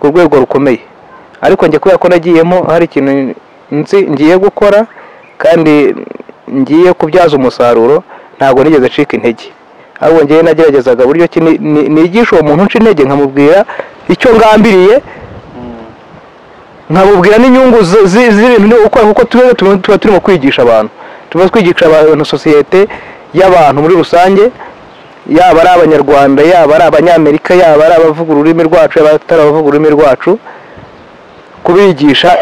ku rwego rukomeye, ariko njye kubera ko nagiyemo hari ikintu ngiye gukora kandi ngiye kubyaza umusaruro, ntabwo nigeze acika intege, ahubwo ngiye nageragezaga buryo nigisha uwo muntu nca intege, nkamubwira icyo ngambiriye, nkabubwira n'inyungu z'ibintu ukora, kuko tuba turimo kwigisha abantu, tuba twigisha abantu sosiyete y'abantu muri rusange, yaba ari abanyarwanda, yaba ari abanyamerika, yaba ari abavuga ururimi rwacu, yaba atari abavuga ururimi rwacu, kubigisha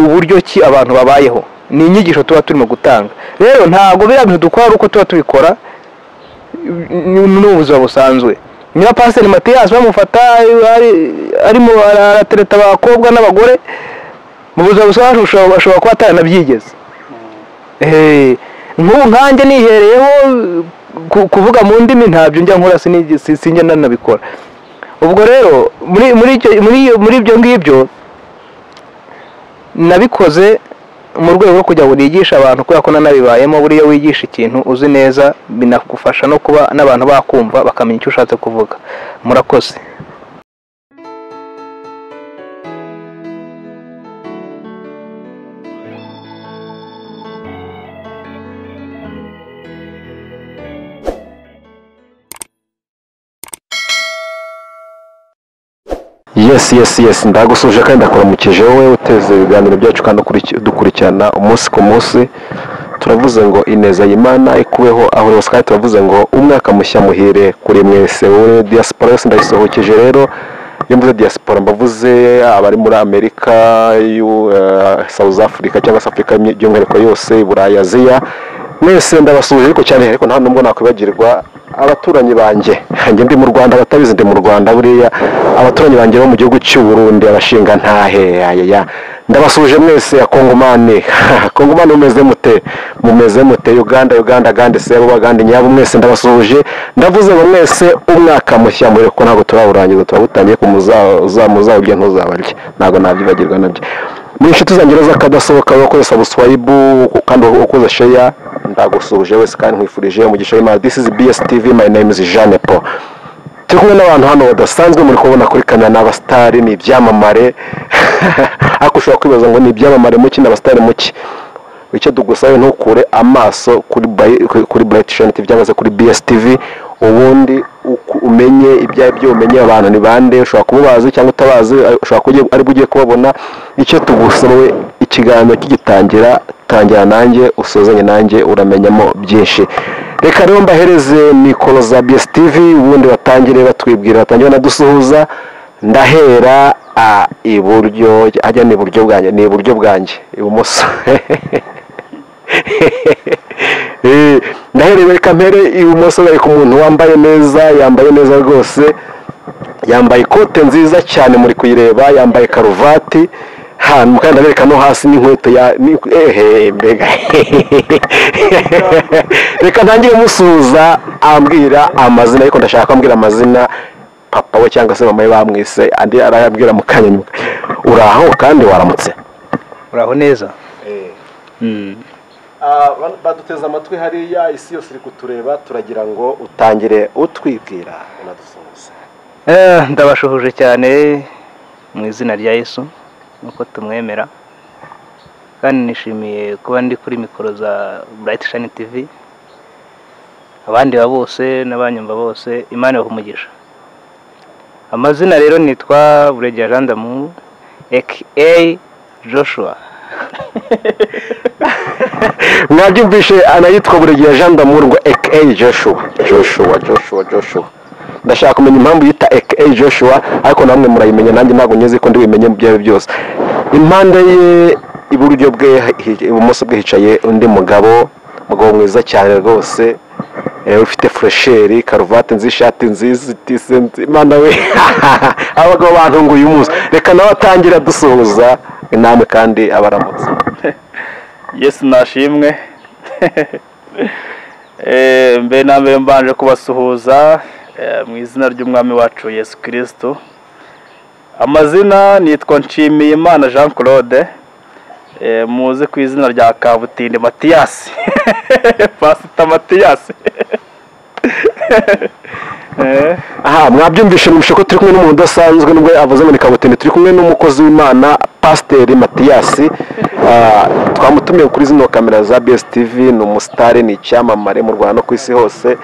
uburyo ki abantu babayeho. Ni inyigisho tuba turimo gutanga. Rero ntabwo biriya bintu dukora uko tuba tubikora n'ubuzima busanzwe. Niba Pastor Mathias bamufata arimo aratereta abakobwa n'abagore, mu buzima busanzwe ashobora kuba ataranabyigeze. Nk'ubu nkanjye nihereyeho kuvuga mu ndimi ntabyo njya nkora, sinjya nanabikora. Ubwo rero muri ibyo ngibyo nabikoze mu rwego rwo kugira ngo nigishe abantu, kubera ko nanabibayemo. Buriya wigisha ikintu uzi neza binagufasha no kuba n'abantu bakumva bakamenya icyo ushatse kuvuga. Murakoze. Yes ndagusuje kandi ndakuramukije wowe uteze ibiganiro byacu kandi dukurikirana umunsi ku munsi. Turavuze ngo ineza y'Imana ikubeho aho hose, kandi turavuze ngo umwaka mushya muhire kuri mwese. Wowe diaspora yose ndayisohokeje. Rero iyo mvuze diaspora mbavuze abari muri Amerika, South Africa cyangwa se Afrika by'umwihariko yose, i Burayi, Aziya, mwese ndabasuje. Ariko cyane ariko nta nubwo nakwibagirwa abaturanyi banjye. Njye ndi mu Rwanda, batabizi ndi mu Rwanda. Buriya abaturanyi banjye bo mu gihugu cy'u Burundi, abashinga ntahe, ndabasuje mwese. Akongomani Kongomani mumeze mute? Uganda gande sebo bagande nyabo, mwese ndabasuje. Ndavuze ngo mwese umwaka mushya muri ko ntabwo turawurangiza, turabutangiye ku muzawurya ntuzabarye, ntabwo nabyibagirwa nabyo. Muri inshuti zanjye z'akadasohoka wakoze subscribe kandi ukoze share, ndagusuje wese kandi nkwifurije umugisha w'Imana. This is BS TV, my name is Jean Paul. Turi kumwe n'abantu hano badasanzwe muri kubona kuri kamera, n'abastari, ni ibyamamare. Ariko ushobora kwibaza ngo ni ibyamamare muki n'abastari muki? Icyo tugusabe ntukure amaso kuri Bright Shine TV cyangwa se kuri BS TV, ubundi umenye ibyo umenye abantu ni bande. Ushobora kubabaza cyangwa utabazi, ushobora kugiye ari bugiye kubabona. Icyo tugusabe ikiganiro kigitangira, tangira nanjye usozanye nanjye, uramenyamo byinshi. Reka rero mbahereze mikoro za BS TV, ubundi batangire batwibwira, batangire nadusuhuza. Ndahera iburyo, ajya ni iburyo bwanjye, ibumoso. Ndahereye kamere ibumoso, bari ku muntu wambaye neza, yambaye neza rwose, yambaye ikote nziza cyane muri kuyireba, yambaye karuvati, mukanda bereka no hasi n'inkweto ya mbega. Reka ntangire musuhuza, ambwira amazina, ariko ndashaka ambwira amazina papa we cyangwa se mama we bamwise, andi arayabwira mu kanya. Uraho kandi waramutse? Uraho neza. Baduteze amatwi hariya, isi yose iri kutureba, turagira ngo utangire utwibwira unadusuhuza. Ndabashuhuje cyane mu izina rya Yesu nuko tumwemera, kandi nishimiye kuba ndi kuri mikoro za Bright Shine TV. Abandi bose n'abanyumva bose, Imana ihumugisha. Amazina rero nitwa Buregeya Jean d'Amour aka Joshua. Mwabyumvishe, anayitwa Buregeya Jean d'Amour ngo aka Joshua. Ndashaka kumenya impamvu yita aka Joshua, ariko namwe murayimenya, nanjye ntabwo nyeze ko ndibimenye mu byawe byose. Impande ye iburyo bwe, ibumoso bwe hicaye undi mugabo mwiza cyane rwose, ufite fresheri, karuvati nziza, ishati nziza, tisenzi. Imana we, abagabo bantunguye umunsi. Reka nawe atangira dusuhuza namwe kandi abaramutse. Yesu nashimwe. Mbe namwe mbanje kubasuhuza mu izina ry'umwami wacu Yesu Kristo. Amazina nitwa Nshimiyimana Jean Claude, muze ku izina rya Kabutindi Mathias. Pastor Mathias. aha mwabyumvishe mwumvishe ko turi kumwe n'umuntu udasanzwe nubwo avuze ngo ni kabutindi, turi kumwe n'umukozi w'Imana Pasiteri Matiyasi. Twamutumiye kuri zino kamera za BSTV, ni umusitari, ni icyamamare mu Rwanda no ku isi hose,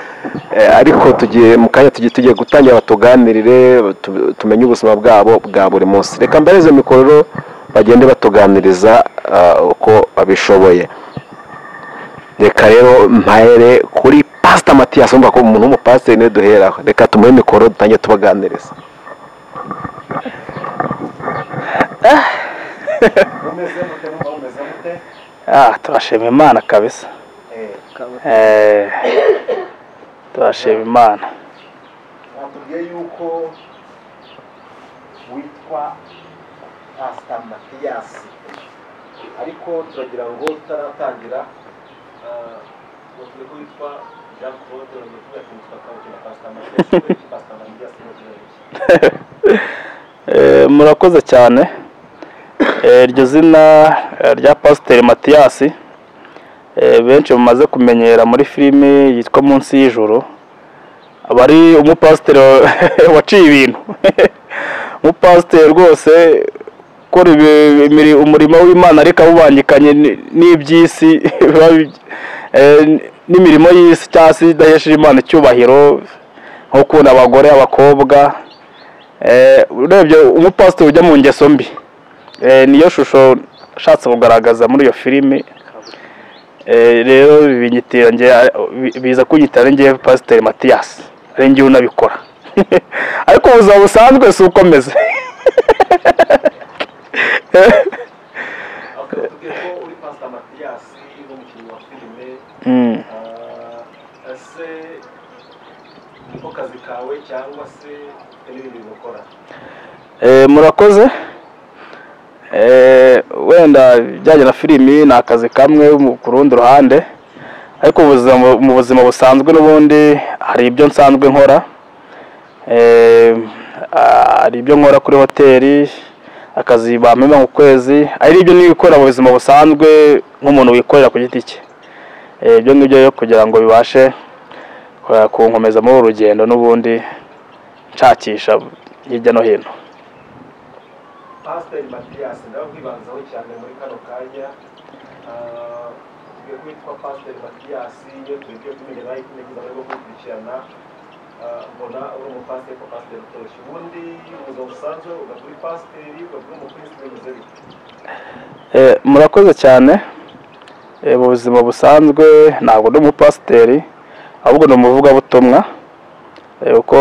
ariko tugiye mu kanya tugiye gutangira batuganirire tumenye ubuzima bwabo bwa buri munsi. Reka mbereze mikoro bagende batuganiriza uko babishoboye. Reka rero mpahere kuri Pastor Matiyasi, umva ko umuntu w'umupasiteri ne duheraho. Reka tumuhe mikoro dutangiye tubaganiriza. Turashima Imana kabisa. Turashima Imana. Natubwiye yuko witwa Pastor Matiyasi, ariko turagira ngo tutaratangira ngo witwa Jean Claude Rukuya kumutaka Pastor Matiyasi, Pastor Matiyasi. Murakoze cyane. Iryo zina rya Pasiteri Matiyasi benshi bamaze kumenyera muri filime yitwa Munsi y'Ijuru, aba ari umupasiteri waciye ibintu. Umupasiteri rwose ukora umurimo w'Imana ariko awubangikanye n'iby'isi n'imirimo y'isi cyangwa se idahesheje Imana icyubahiro, nko kubona abagore, abakobwa. Urebye umupasiteri ujya mu ngeso mbi, niyo shusho ashatse kugaragaza muri iyo filime. Rero biza kunyitira ngiye Pasiteri Matiyasi, ari ngiye unabikora. Ariko ubuzima busanzwe si ukomeze. Uri Pastor Matiyasi n'umukinnyi wa filime, ese niko kazi kawe cyangwa se n'ibindi ukora? Murakoze. Wenda bijyanye na filimi ni akazi kamwe ku rundi ruhande, ariko mu buzima busanzwe n'ubundi hari ibyo nsanzwe nkora. Hari ibyo nkora kuri hoteli, akazi bampemba mu kwezi, ari ibyo nikora mu buzima busanzwe nk'umuntu wikorera ku giti cye. Ibyo ngibyo kugira ngo bibashe kunkomeza muri uru rugendo n'ubundi nshakisha hirya no hino. Pasiteri Matiyasi ndaho kwibanzaho cyane muri kano kanya. Tugiye kwitwa Pasiteri Matiyasi, iyo tugiye kumenya nawe kumenyeza bari gukurikirana, mbona uri umupasiteri ko Pasiteri utoroshye. Ubundi ubuzima busanzwe uba kuri pasiteri, uba uri umukristo bimeze bite? Murakoze cyane. Mu buzima busanzwe ntabwo ndi umupasiteri, ahubwo ni umuvugabutumwa, uko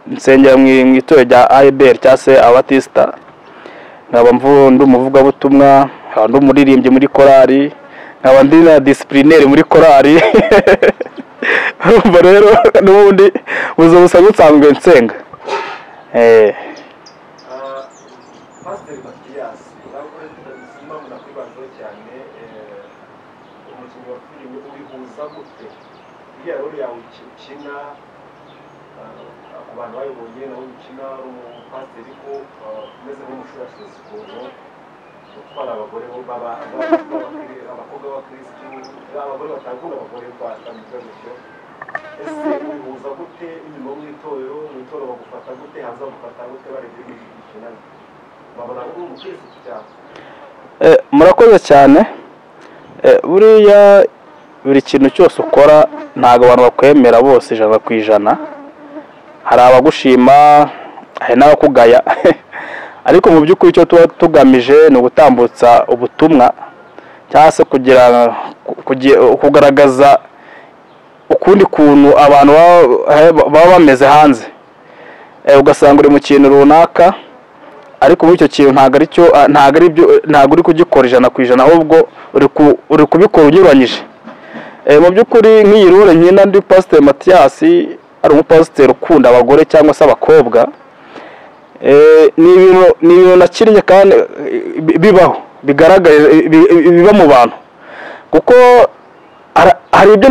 nsengera mu itorero rya AEBR cyangwa se Abatisita. Nkaba ndi umuvugabutumwa, nkaba ndi umuririmbyi muri korali, nkaba ndi na disiplineri muri korali. Urumva rero n'ubundi ubuzima busanzwe nsanzwe nsenga. Pasiteri Matiyasi, urabona ubuzima munakwibanzaho cyane, umukinnyi wa filime ubihuza gute? Iriya role yawe ukina ku bantu bayibonye, nawe ukina ari umupasiteri ko umeze nk'umushurashurizi ukuntu utwara abagore abakobwa b'abakirisitu, abagore batangura abagore batameze gutyo. Ese ubihuza gute inyuma mu itorero bagufata gute, hanze bagufata gute, barebye ibikinana babona uri umukirisitu cyane? Murakoze cyane. Buriya buri kintu cyose ukora ntabwo abantu bakwemera bose 100%. Hari abagushima, hari n'abakugaya. Ariko mu by'ukuri icyo tuba tugamije ni ugutambutsa ubutumwa, cyangwa se kugaragaza ukundi kuntu abantu baba bameze hanze. Ugasanga uri mu kintu runaka, ariko muri icyo kintu ntabwo uri kugikora 100%, ahubwo uri kubikora unyuranyije. Mu by'ukuri nk'iyi role nkina ndi Pasiteri Matiyasi, ari umupasiteri ukunda abagore cyangwa se abakobwa. Ni ibintu nakiriye kandi bibaho, biba mu bantu, kuko hari ibyo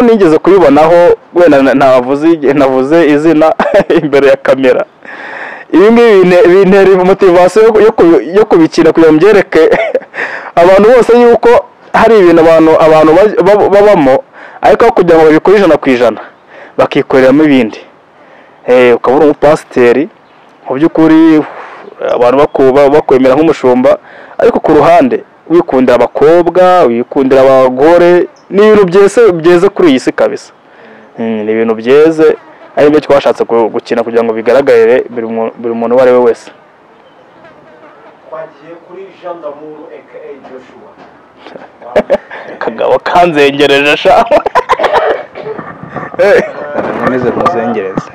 nigeze kubibonaho. Wenda navuze izina imbere ya kamera. Ibi ngibi bintera motivasiyo yo kubikina kugira ngo byereke abantu bose yuko hari ibintu abantu babamo, ariko kugira ngo babikore 100%, bakikoreramo ibindi. Ukaba uri umupasiteri mu by'ukuri abantu bakwemera nk'umushumba, ariko ku ruhande wikundira abakobwa, wikundira abagore, ni ibintu byeze kuri iyi si kabisa. Ni ibintu byeze, ari byo twashatse gukina kugira ngo bigaragarire buri muntu uwo ari we wese. Twagiye kuri Jean d'Amour aka Joshua. Kagabo kanzengereje sha. nkomeze muzengereza.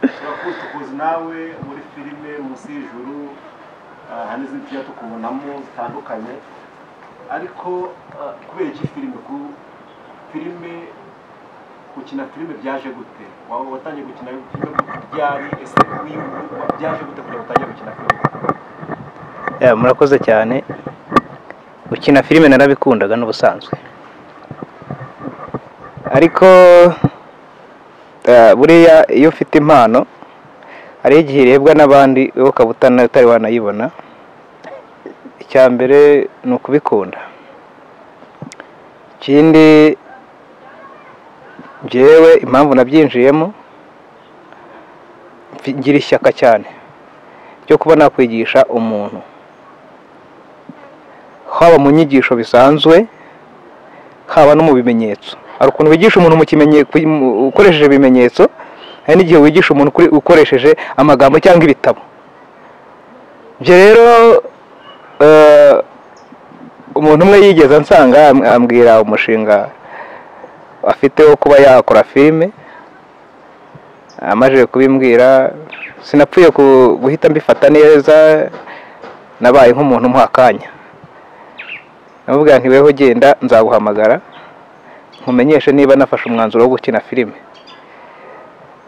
Turakuzi nawe muri filime Munsi y'Ijuru, hari n'izindi tujya tukubonamo zitandukanye, ariko kubera iki filime gukina filime byaje gute? Watangiye gukina filime byari ese byaje gute kugira ngo utangire gukina filime? Murakoze cyane. Gukina filime narabikundaga n'ubusanzwe, ariko buriya iyo ufite impano hari igihe irebwa n'abandi wowe ukaba utari wanayibona. Icya mbere ni ukubikunda. Ikindi njyewe impamvu nabyinjiyemo, ngira ishyaka cyane ryo kuba nakwigisha umuntu, haba mu nyigisho bisanzwe haba no mu bimenyetso. Hari ukuntu wigisha umuntu ukoresheje ibimenyetso, hari n'igihe wigisha umuntu ukoresheje amagambo cyangwa ibitabo. Ibyo rero umuntu umwe yigeze ansanga ambwira umushinga afite wo kuba yakora filime. Amaze kubimbwira sinapfuye guhita mbifata neza, nabaye nk'umuntu umuha akanya. Namubwira nti weho genda nzaguhamagara nkumenyeshe niba nafashe umwanzuro wo gukina filime.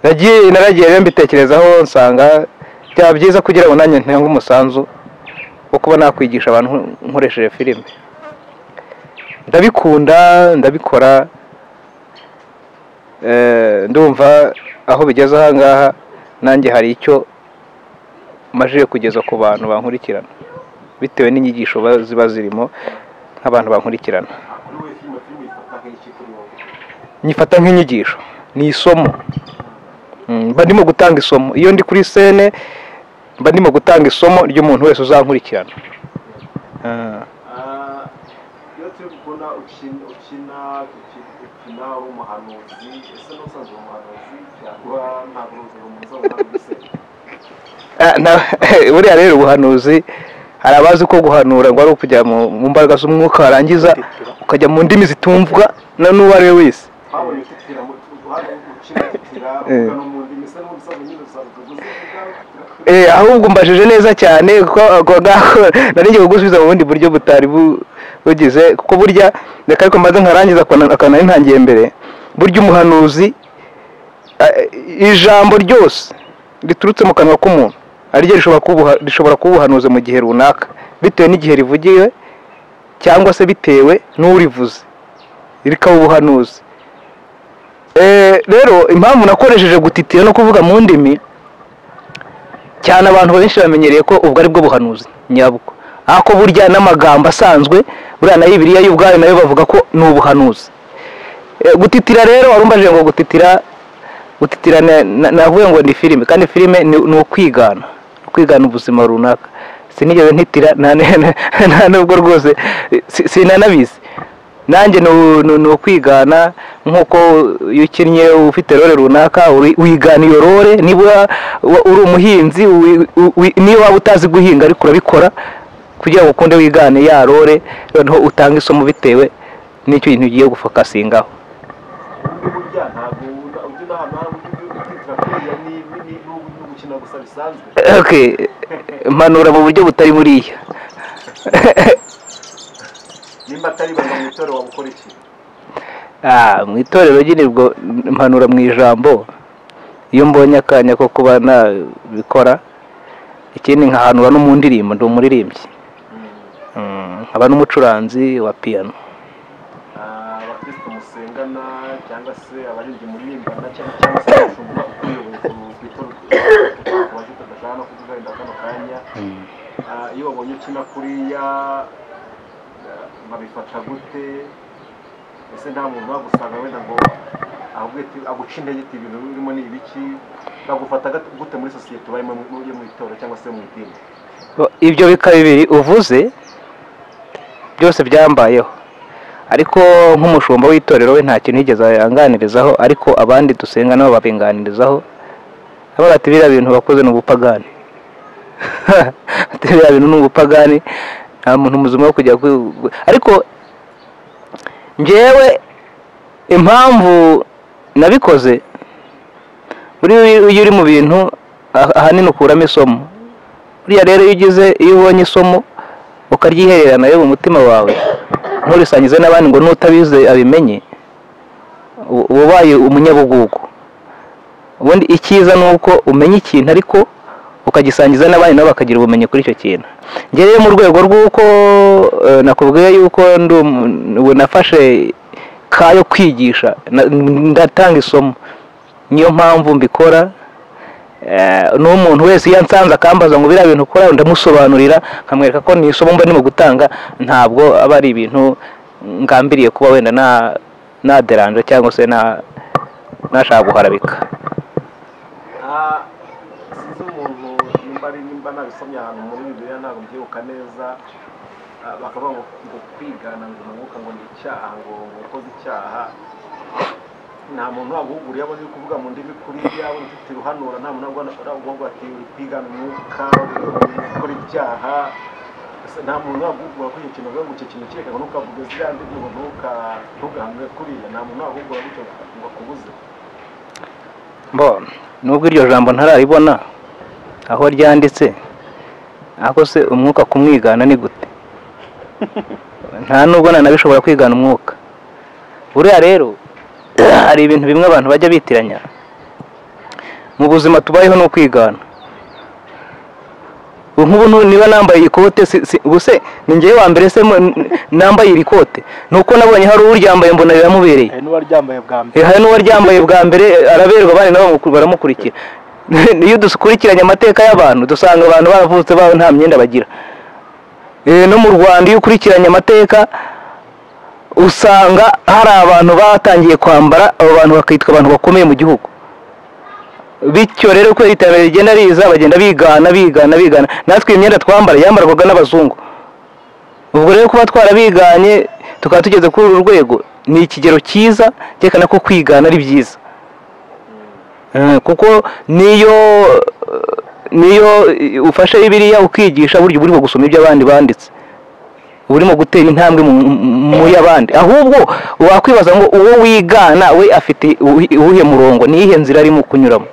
Naragiye rero mbitekerezaho nsanga byaba byiza kugira ngo nanjye ntange umusanzu wo kuba nakwigisha abantu nkoresheje filime. Ndabikunda, ndabikora, ndumva aho bigeze aha ngaha nanjye hari icyo maje kugeza ku bantu bankurikirana bitewe n'inyigisho ziba zirimo nk'abantu bankurikirana. Nyifata nk'inyigisho, ni isomo. Mba ndimo gutanga isomo. Iyo ndi kuri scene mba ndimo gutanga isomo ry'umuntu wese uzankurikirana. Iyo turi kubona ukina umuhanuzi, ese n'usanzwe umuhanuzi cyangwa ntabwo buriya rero ubuhanuzi, hari abazi ko guhanura ngo ari ukujya mu mbaraga z'umwuka warangiza ukajya mu ndimi zitumvwa n'uwo ari we wese. Ahubwo mbajije neza cyane kuko nari ngiye kugusubiza mu bundi buryo butari bugize, kuko burya reka ariko maze nkarangiza akanari ntangiye mbere. Burya umuhanuzi, ijambo ryose riturutse mu kanwa k'umuntu ariryo rishobora kuba ubuhanuzi mu gihe runaka, bitewe n'igihe rivugiwe cyangwa se bitewe n'urivuze rikaba ubuhanuzi. Rero impamvu nakoresheje gutitira no kuvuga mu ndimi cyane, abantu benshi bamenyereye ko ubwo ari bwo buhanuzi nyabwo, ariko burya n'amagambo asanzwe buriya na Bibiliya y'ubwayo nayo bavuga ko ni ubuhanuzi. Gutitira rero warumbajije ngo gutitira navuye ngo ni filime, kandi filime ni ukwigana ubuzima runaka. Sinigeze ntitira nta nubwo rwose sinanabizi. Nanjye ni ukwigana, nk'uko iyo ukinnye ufite role runaka wigana iyo role. Niba uri umuhinzi, niba waba utazi guhinga ariko urabikora kugira ngo ukunde wigane ya role, noneho utanga isomo bitewe n'icyo kintu ugiye gufakasingaho. Mpanura mu buryo butari buriya. nimba atari banga mu itorero wabukora iki? Mu itorero nyine ubwo mpanura mu ijambo, iyo mbonye akanya ko kuba nabikora. Ikindi nkahanura no mu ndirimbo, ndi umuririmbyi, nkaba n'umucuranzi wa piano. Abakristo musengana cyangwa se abaririmbyi muririmbana cyangwa se abashumba ukuyoboye ku itorero waje tudashaka no kuvuga inda kano kanya, iyo wabonye ukina kuriya babifata gute? Ese nta muntu wagusanga wenda ngo aguca intege ati ibintu birimo ni ibiki, bagufata gute muri sosiyete ubayemo mu itora cyangwa se mu idini? Ibyo bikaba bibiri uvuze byose byambayeho, ariko nk'umushumba w'itorero we nta kintu yigeze anganirizaho, ariko abandi dusenga nabo babinganirizaho, avuga ati biriya bintu bakoze ni ubupagani. Biriya bintu ni ubupagani, nta muntu muzima wo kujya ariko njyewe impamvu nabikoze, iyo uri mu bintu ahanini ukuramo isomo. Buriya rero iyo ubonye isomo ukaryihererana rero mu mutima wawe nturisangize n'abandi ngo n'utabize abimenye, ubaye umunyabugugu. Ubundi icyiza ni uko umenya ikintu ariko ukagisangiza n'abandi nabo bakagira ubumenyi kuri icyo kintu. Njye rero mu rwego rw'uko nakubwiye yuko nafashe kayo kwigisha, ndatanga isomo, niyo mpamvu mbikora. N'umuntu wese iyo nsanze akambaza ngo biriya bintu ukora, ndamusobanurira nkamwereka ko ni isomo mba ndimo gutanga, ntabwo aba ari ibintu ngambiriye kuba wenda naderanje cyangwa se nashaka guharabika. Sinzi umuntu nimba nabisomye ahantu muri Bibiliya ntabwo mbyibuka neza, bakavuga ngo kwigana ngo umwuka ngo ni icyaha, ngo ukoze icyaha nta muntu waguhuguriye abona uri kuvuga mu ndimi kuriya, abona ufite uruhanura, nta muntu waguhugura ati uri kwigana umwuka ukora ibyaha, nta muntu waguhugura kuri icyo kintu, avuga ngo icyo kintu kireka ngo ntukavuge ziriya ndimi ngo ntugahanure kuriya, nta muntu waguhugura gutyo ngo akubuze. Nubwo iryo jambo ntararibona aho ryanditse, ariko se umwuka kumwigana ni gute? Nta nubwo nanabishobora kwigana umwuka. Buriya rero hari ibintu bimwe abantu bajya bitiranya mu buzima tubayeho no kwigana. Nk'ubu niba nambaye ikote, ubuse ni njyewe wa mbere se nambaye iri kote, nuko nabonye hari uryambaye mbona riramubereye. Hari n'uwaryambaye bwa mbere araberwa, abandi nabo baramukurikira. Iyo dukurikiranye amateka y'abantu dusanga abantu baravutse babo nta myenda bagira. No mu Rwanda iyo ukurikiranye amateka usanga hari abantu batangiye kwambara, abo bantu bakitwa abantu bakomeye mu gihugu. Bityo rero ko iterambere rigenda riza bagenda bigana. Natwe imyenda twambara yambarwaga n'abazungu. Ubwo rero kuba twarabiganye tukaba tugeze kuri uru rwego ni ikigero cyiza cyekana ko kwigana ari byiza. Kuko niyo ufashe Bibiliya ukigisha, buryo burimo gusoma ibyo abandi banditse, urimo gutera intambwe mu y'abandi. Ahubwo wakwibaza ngo uwo wigana we afite uwuhe murongo, ni iyihe nzira arimo kunyuramo?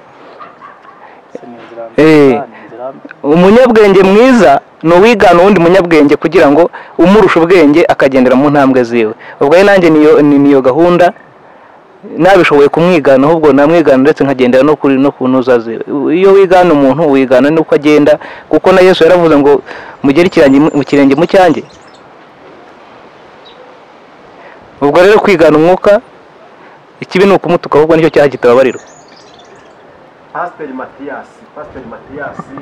Umunyabwenge mwiza ni uwigana uwundi munyabwenge kugira ngo umurusha ubwenge akagendera mu ntambwe ziwe. Ubwo rero nanjye niyo gahunda, nabishoboye kumwigana, ahubwo namwigana ndetse nkagendera no kunoza ziwe. Iyo wigana umuntu wigana nuko agenda, kuko na Yesu yaravuze ngo mugere ikirenge mu cyanjye. Ubwo rero kwigana umwuka ikibi ni ukumutuka, ahubwo nicyo cyaha kitababarirwa. Pasiteri Matiyasi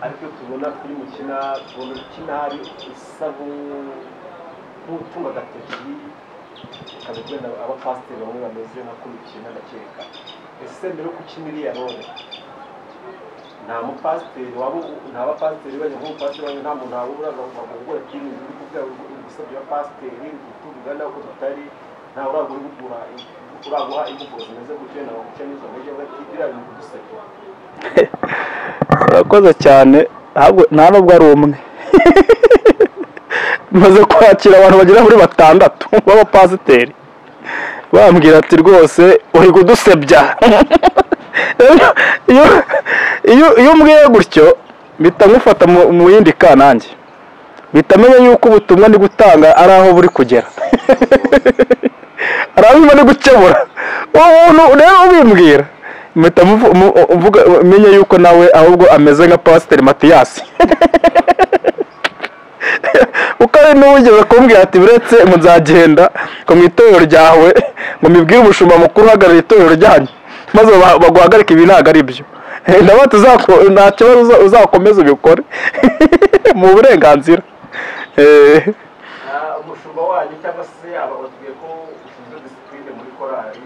ariko tubona kuri mukina hari isabu n'utunga gatatu kabigenda abapasiteri bamwe bameze nka kumukina ndakeka. Ese mbere yo gukina iriya role nta mupasiteri nta bapasiteri bajya nk'umupasiteri, nta muntu wabura bakugura ikintu uri kuvuga gusabye abapasiteri kutuvuga nako tutari, nta uraguha imvugo zimeze gutyo na baguca n'izo ntege biriya bintu dusabye. Urakoze cyane, nta nubwo ari umwe. Maze kwakira abantu bagera muri 6 b'abapasiteri bambwira ati rwose uri kudusebya. Iyo umbwiye gutyo mpita ngufata mu yindi kanange, mpita menya yuko ubutumwa ndi gutanga ari aho buri kugera. Ari aho ndi gukemura umuntu rero ubimbwira, mpita menya yuko nawe ahubwo ameze nka Pasiteri Matiyasi. Ukari n'ugeze kumbwira ati biretse ngo nzagenda ngo mu itorero ryawe ngo mibwire umushumba mukuru uhagarariye itorero ryanyu, maze baguhagarika ibi ntabwo ari byo. Nta kibazo uzakomeza ubikore mu burenganzira. umushumba wanyu cyangwa se batubwiye ko ushinzwe disipurine muri korali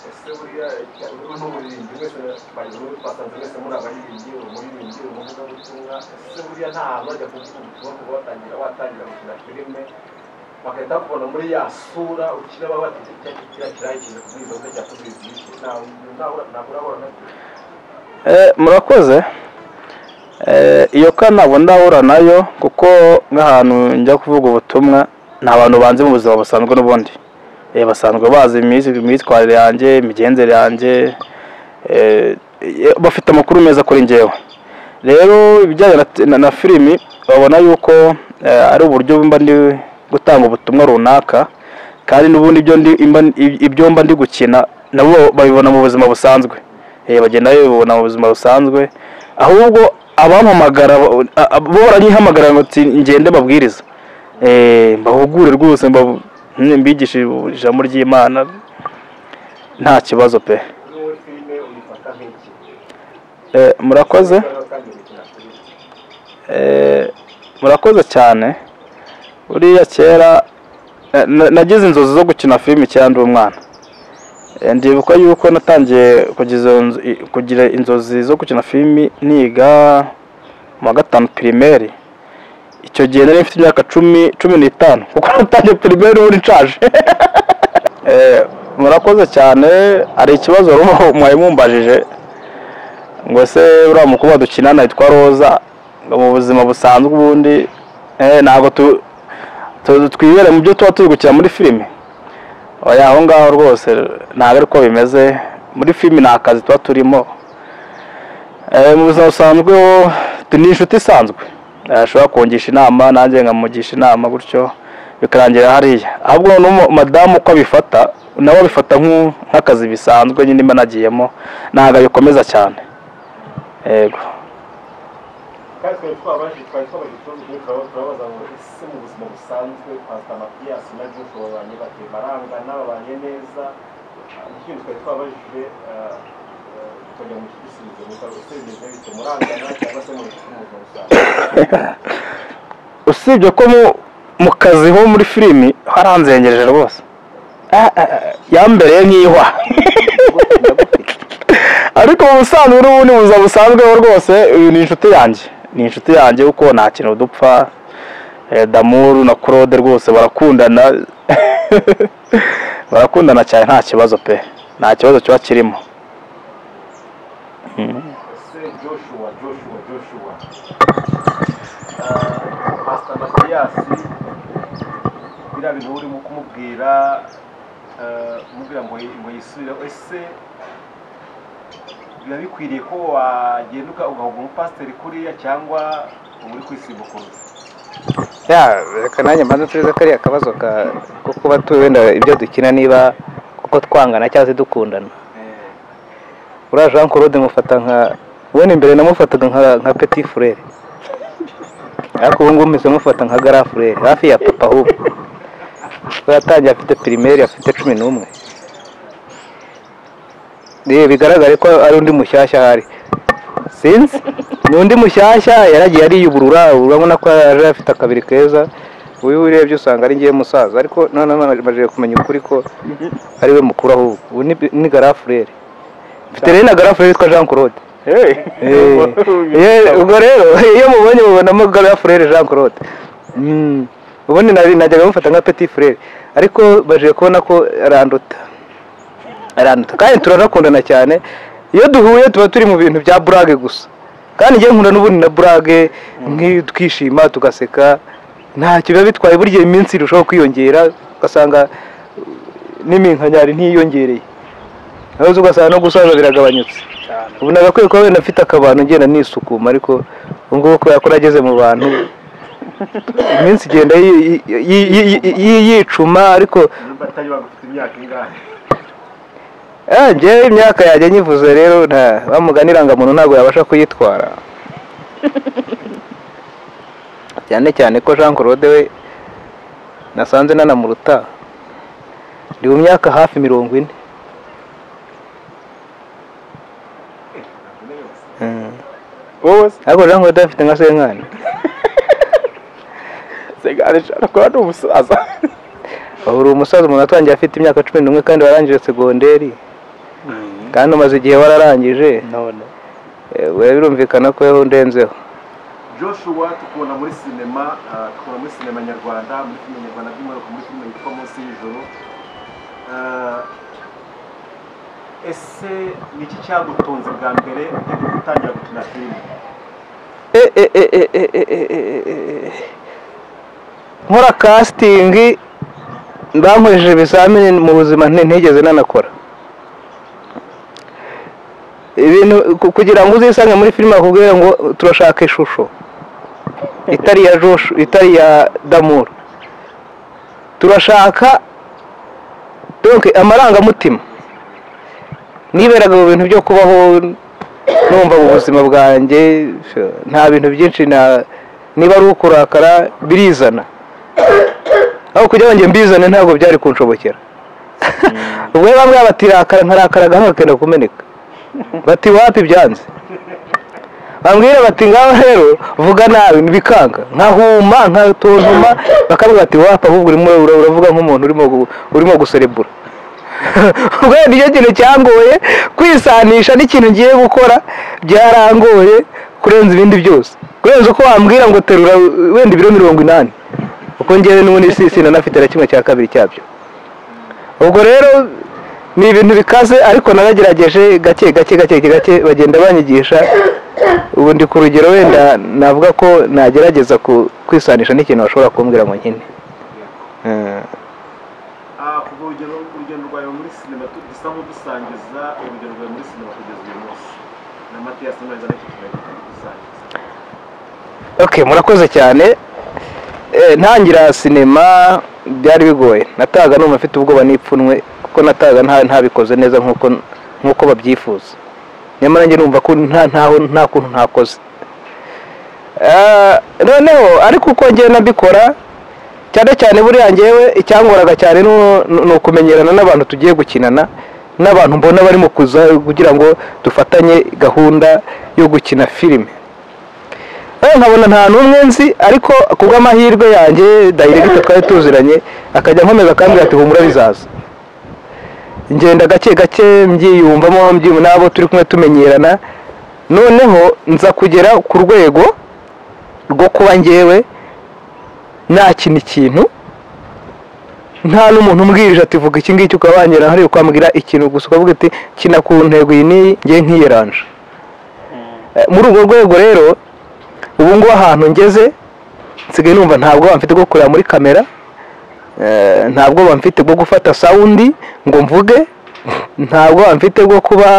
ese buriya n'umuririmbyi mwese twasanze mwese muri abaririmbyi umuririmbyi umuvugabutumwa ese buriya nta hantu bajya kuvuga ubutumwa kuba watangira gukina filime bagahita bakubona muri ya sura ukina baba bategeka kiriya kirayikize kubwiza uko cyakubwiza iki ntabwo urabona nabyo. Murakoze. Iyo ka ntabwo ndahura nayo kuko nk'ahantu njya kuvuga ubutumwa nta bantu banze mu buzima busanzwe n'ubundi basanzwe bazi imyitwarire yanjye imigenzere yanjye bafite amakuru meza kuri njyewe. Rero ibijyanye na filimi babona yuko ari uburyo mba ndi gutanga ubutumwa runaka kandi n'ubundi ibyo mba ndi gukina nabo babibona mu buzima busanzwe bagenda babibona mu buzima busanzwe ahubwo abampamagara bo baranyihamagara ngo ngende babwiriza mbahugure rwose mbigishe ijambo ry'Imana nta kibazo pe. Murakoze. Murakoze cyane. Uriya kera nagize inzozi zo gukina filime cyangwa umwana ndibuka yuko natangiye kugira inzozi zo gukina filime niga mu wa gatanu primaire. Icyo gihe nari mfite imyaka 15 kuko natangiye primaire uri nshaje. Murakoze cyane. Ari ikibazo mwaye mumbajije ngo se uriya mukobwa dukinana yitwa Roza mu buzima busanzwe ubundi ntabwo twibere mu byo tuba turi gukina muri filime. Oya aho ngaho rwose ntabwo ariko bimeze muri filime nta kazi tuba turimo. Mu buzima busanzwe ni inshuti isanzwe ashobora kungisha inama nanjye nkamugisha inama gutyo bikarangira hariya. Ahubwo madamu uko abifata nawe abifata nk'akazi bisanzwe nyine mba nagiyemo ntabwo abikomeza cyane. Yego. Kandi twabajije turabaza ngo ese mu buzima busanzwe Pastor Mathias na Joshua babanye bate barangana babanye neza ikintu twabajije tujya mu gisubizo ese bimeze bite murangana cyangwa se mu buzima busanzwe. Usibye ko mu kazi ho muri filimi haranzengereje rwose yambereye nk'ihwa ariko mu busanzwe n'ubundi buza busanzweho rwose uyu ni inshuti yanjye kuko nta kintu dupfa. Damuru na Claude rwose barakundana barakundana cyane nta kibazo pe nta kibazo kiba kirimo. Joshua Pastor Mathias biriya bintu urimo kumubwira umubwira ngo yisubire ese biba bikwiriye ko wagenda ugahuga umupasiteri kuriya cyangwa uri kwisibukuruza? Reka nanjye mbanza nsubize kariya akabazo ko kuba wenda ibyo dukina niba kuko twangana cyangwa se dukundana. Uriya Jean Claude mufata wenda imbere namufataga nka petit frère ariko ubu ngubu mpise mufata nka grand frère hafi ya papa ahubwo kuko yatangiye afite primaire afite 11. Bigaragare ko ari undi mushyashya hari sinzi ni undi mushyashya yaragiye ariyuburura urabona ko yaje afite akabiri keza uyu urebye usanga ari ngiye musaza ariko none maje kumenya ukuri ko ari we mukuru ahubwo ubu ni grand frère mfite rero na grand frère yitwa Jean Claude. Ubwo rero iyo mubonye mubonamo grand frère Jean Claude ubundi najyaga mufata nka petit frère ariko baje kubona ko aranduta kandi turanakundana cyane. Iyo duhuye tuba turi mu bintu bya brage gusa kandi ngiye nkunda n'ubundi na brage twishima tugaseka nta kiba bitwaye burya iminsi irushaho kwiyongera ugasanga n'iminkanyari ntiyongereye naho ugasanga no gusaza biragabanyutse. Ubu nagakwiye ko wenda afite akabano ngenda nisukuma ariko ubwo ko yakorageze mu bantu iminsi igenda yicuma ariko batari bagufite imyaka ingahe? Njye imyaka yajya nyivuze rero bamuganiranga muntu ntabwo yabasha kuyitwara cyane ko Jean Claude we nasanze nanamuruta ndi mu myaka hafi 40. Wowe ariko Jean Claude afite nka senkani segare shaka ari umusaza uri umusaza umuntu atangiye afite imyaka 11 kandi warangije segonderi kandi umaze igihe wararangije none we birumvikana ko yaho ndenzeho. Joshua tukubona muri sinema nyarwanda muri filime nyarwanda by'umwihariko muri filime yitwa Munsi y'Ijoro. Ese ni iki cyagutunze bwa mbere ugiye gutangira gukina filime? Nkora casting bankoresheje ibizamini mu buzima ntigeze nanakora ibintu kugira ngo uzisange muri filime akubwira ngo turashaka ishusho itari ya Joshua itari ya Damour, turashaka donc amarangamutima niberaga mu bintu byo kubaho numva mu buzima bwanjye nta bintu byinshi niba ari ukurakara birizana aho kugira ngo mbizane ntabwo byari kunshobokera. Ubwo bamwe batirakara nkarakaraga nkakenda kumeneka bati wapi byanze bambwira bati ngaho rero vuga nabi bikanga nkahuma nkatontoma bakavuga bati wapa ahubwo uravuga nk'umuntu urimo guserebura. Ubwo niyo kintu cyangoye kwisanisha n'ikintu ngiye gukora byarangoye kurenza ibindi byose kurenza uko wambwira ngo terura wenda ibiro 80 uko ngewe n'ubundi sina nafite na kimwe cya kabiri cyabyo. Ubwo rero ni ibintu bikaze ariko naragerageje gake bagenda banyigisha ubu ndi ku rugero wenda navuga ko nagerageza kwisanisha n'ikintu bashobora kumbwira ngo nkine. Urugendo rwawe muri sinema dusa nk'udusangiza urugendo rwawe muri sinema kugeza uyu munsi na Mathias neza Okay, murakoze cyane. Ntangira sinema byari bigoye, nataga numva mfite ubwoba n'ipfunwe kuko nataga ntabikoze neza nkuko babyifuza, nyamara nge numva ko nta kuntu ntakoze. Noneho ariko uko ngiye nabikora cyane buriya ngewe icyangoraga cyane no kumenyerana n'abantu tugiye gukinana n'abantu mbona barimo kuza kugira ngo dufatanye gahunda yo gukina filime. Nkabona nta numwe nzi ariko kubw'amahirwe yanjye director twari tuziranye akajya nkomeza kandi ati humura bizaza. Ngenda gake mbyiyumvamo nabo turi kumwe tumenyerana, noneho nza kugera ku rwego rwo kuba ngewe nakina ikintu nta n'umuntu umbwirije ati vuga iki ngiki ukabanyera hari ukwambwira ikintu gusa ukavuga ati kina ku ntego iyi ni ngiye nkiyeranje. Muri urwo rwego rero ubu ngo ahantu ngeze nsigaye numva ntabwo bamfite bwo kureba muri kamera, ntabwo bamfite bwo gufata sound ngo mvuge, ntabwo bamfite bwo kuba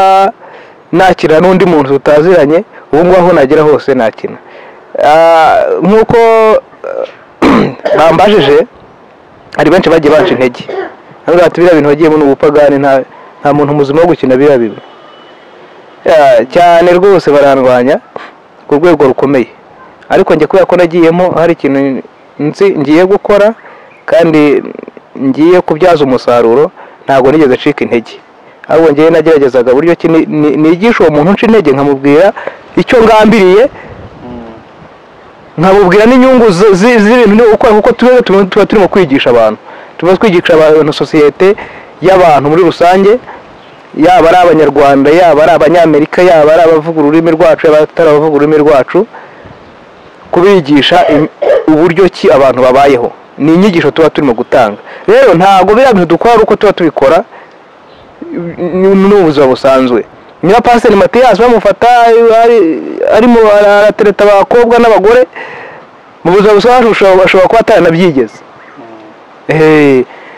nakira n'undi muntu tutaziranye. Ubu ngo aho nagera hose nakina nkuko bambajije ari benshi bagiye banca intege ntabwo ati biriya bintu bagiyemo n'ubupagani nta muntu muzima wo gukina biriya bibi cyane rwose barandwanya ku rwego rukomeye. Ariko njye kubera ko nagiyemo hari ikintu ngiye gukora kandi ngiye kubyaza umusaruro ntabwo nigeze cika intege, ahubwo ngiye nageragezaga buryo nigisha uwo muntu nca intege nkamubwira icyo ngambiriye, nkabubwira n'inyungu z'ibintu ukora kuko tuba turimo kwigisha abantu, tuba twigisha abantu sosiyete y'abantu muri rusange, yaba ari abanyarwanda yaba ari abanyamerika yaba ari abavuga ururimi rwacu yaba atari abavuga ururimi rwacu, kubigisha uburyo ki abantu babayeho. Ni inyigisho tuba turimo gutanga. Rero ntabwo biriya bintu dukora uko tuba tubikora n'ubuzima busanzwe. Niba Pastor Mathias bamufata arimo aratereta abakobwa n'abagore mu buzima busanzwe ashobora kuba ataranabyigeze.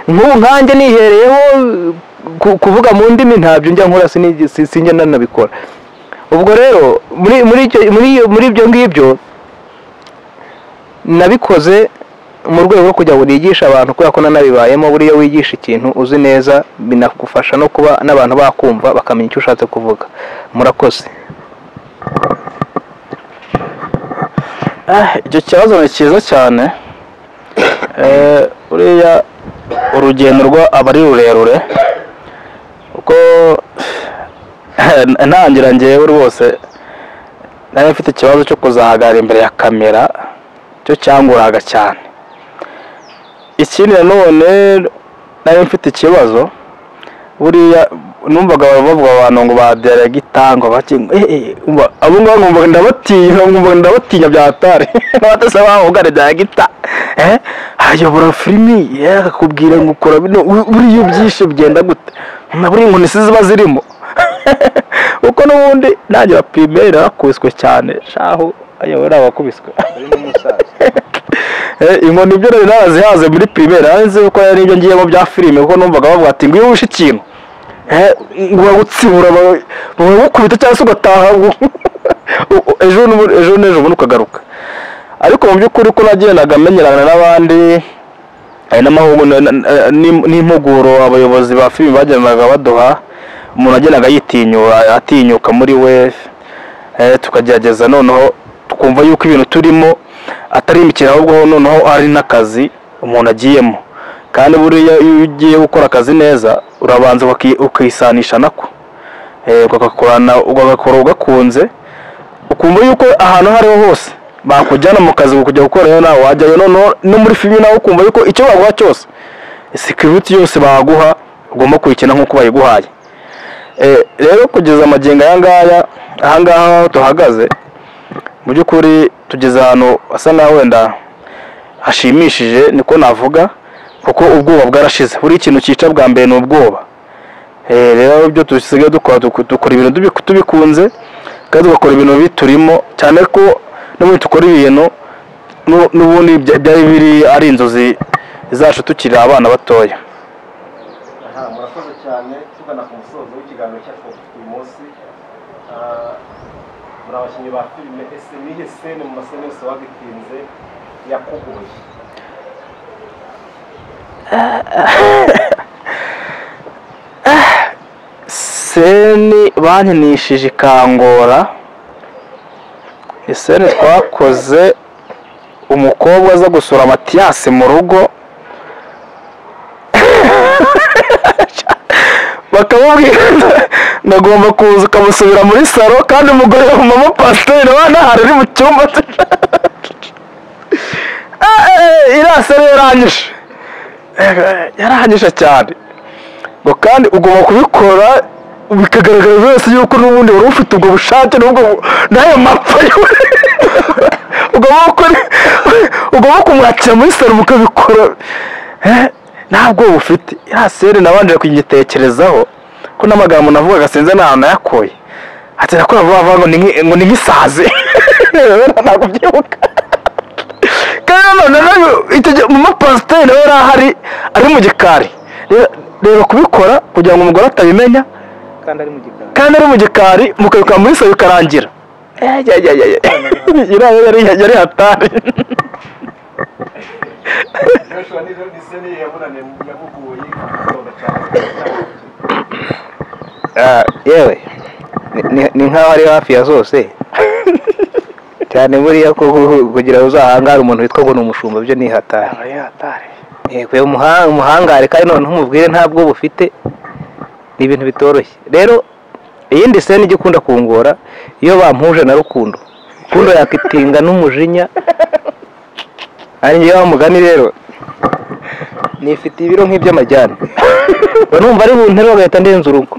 Nk'ubu nkanjye nihereyeho kuvuga mu ndimi ntabyo njya nkora sinjye nanabikora. Ubwo rero muri ibyo ngibyo nabikoze mu rwego rwo kugira ngo nigishe abantu kubera ko nanabibayemo. Buriya wigisha ikintu uzi neza binagufasha no kuba n'abantu bakumva bakamenya icyo ushatse kuvuga. Murakoze. Icyo kibazo ni cyiza cyane. Uriya urugendo aba ari rurerure kuko ntangira ngewe rwose nari mfite ikibazo cyo kuzahagarara imbere ya kamera, cyo cyanguraga cyane ikindi nanone nari mfite ikibazo buriya numvaga bavuga abantu ngo ba deregitangwa abo ngabo ngumva ndabatinya bya hatari n'abatase bavuga deregita ayobora filimi akakubwira ngo ukora bino buriya ubyishe bigenda gute na buri inkoni ziba zirimo uko n'ubundi nanjye primaire nakubiswe cyane shaho ayobora abakubiswe inkoni ibyo rero narazihaze muri primaire hanze uko yari ibyo ngiyemo bya filime kuko numvaga bavuga ati ngo iyo wishe ikintu uragutsibura bagukubita cyangwa se ugataha ejo n'ejo bundi ukagaruka ariko mu by'ukuri ko nagendaga menyerana n'abandi n'impuguro abayobozi ba filime bagendaga baduha umuntu agendaga atinyuka muri we tukagerageza noneho tukumva yuko ibintu turimo atari imikino ahubwo noneho ari n'akazi umuntu agiyemo kandi buriya iyo ugiye gukora akazi neza urabanza ukisanisha nako ugakora ugakunze ukumva yuko ahantu aho ariho hose bakujyana mu kazi kujya gukorayo nawe wajyayo no muri filime nawe ukumva yuko icyo baguha cyose security yose baguha ugomba kuyikina nk'uko bayiguhaye rero kugeza amagingo aya ngaya aha ngaha tuhagaze mu by'ukuri tugeze ahantu hasa naho wenda hashimishije niko navuga kuko ubwoba bwarashize buri ikintu cyica bwa mbere ni ubwoba rero ibyo dusigaye dukora ibintu tubikunze kandi tugakora ibintu biturimo cyane ko n'ubundi dukora ibintu n'ubundi byari biri ari inzozi zacu tukiri abana batoya. Murakoze cyane tugana ku musozo w'ikiganiro cyacu uyu munsi muri abakinnyi ba filime ese nihe sene mu masene yose wagitinze yakugoye seni bankinishije ikangora iseni twakoze umukobwa aza gusura Matiyasi mu rugo bakamubwira ndagomba kuza ukamusubira muri salo kandi umugore w'umama pasiteri abana hari ari mu cyumba irasa yarangije cyane ngo kandi ugomba kubikora bikagaragara wese yuko n'ubundi wari ufite ubwo bushake n'ayo mapfa ugomba kumwakira muri salo mukabikora ntabwo ufite irasere nabanje kugitekerezaho ko n'amagambo navugaga sinze n'ahantu nayakoye ati nakora vuba ngo ni nk'isaze ntabwo byibuka kandi none mu mapasiteri nawe yari ahari ari mu gikari rero kubikora kugira ngo umugore atabimenya kandi ari mu gikari mukabikora muri salo bikarangira yari hatari yewe ni nk'aho ari hafi ya zose cyane buriya ko kugira ngo uzahangare umuntu witwa ngo ni umushumba byo ni hatari yego umuhangare kandi noneho umubwire ntabwo bufite ni ibintu bitoroshye rero iyindi sene ijya ikunda kungora iyo bampuje na rukundo yakitinga n'umujinya ari ngewe wamugani rero nifite ibiro nk'iby'amajyane numva ari buntere bagahita ndenza urugo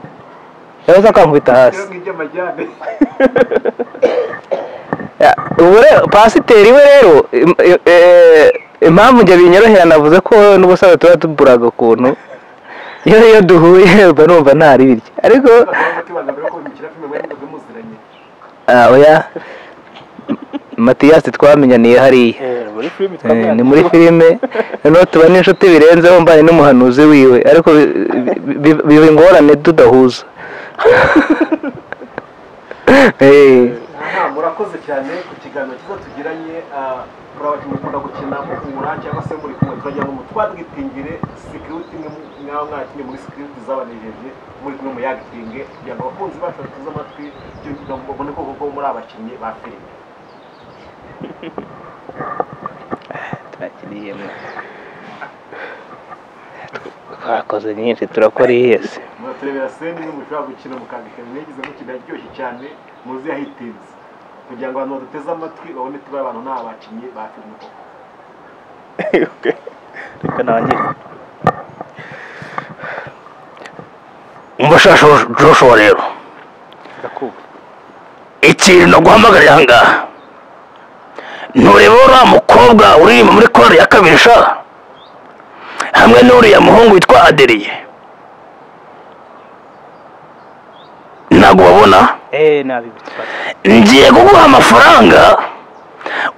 yaza akankubita hasi ubu rero pasiteri we rero impamvu njye binyorohera navuze ko n'ubusaza tuba tuburaga ukuntu iyo duhuye mba numva ntari birya ariko oya Matiyasi twamenyaniye hariya ni muri filime noneho tuba n'inshuti birenzeho mbanye n'umuhanuzi wiwe ariko biba ingorane tudahuza. Murakoze cyane ku kiganiro cyiza tugiranye muri abakinnyi mukunda gukina muhura cyangwa se muri kumwe turagira ngo twagitingire security nk'aho mwakinnye muri security zabanejeje muri kumwe mu yagitinge kugira ngo abakunzi bacu batuze amatwi babone ko muri abakinnyi ba filime. Turakiriyemo twakoze nyinshi turakora ihese muraturebera sene imwe mushobora gukina mukandika mwagize mukina aryoshye cyane muzi yahitinze kugira ngo abantu baduteze amatwi babone tuba abantu nta bakinnyi ba filime koko. reka nangire. umufasha Joshua rero ndakumva. ikintu naguhamagarira aha ngaha ntureba uriya mukobwa uririmba muri korali ya kabiri sha hamwe n'uriya muhungu witwa Adeliye ntabwo babona nabibutse. ngiye kuguha amafaranga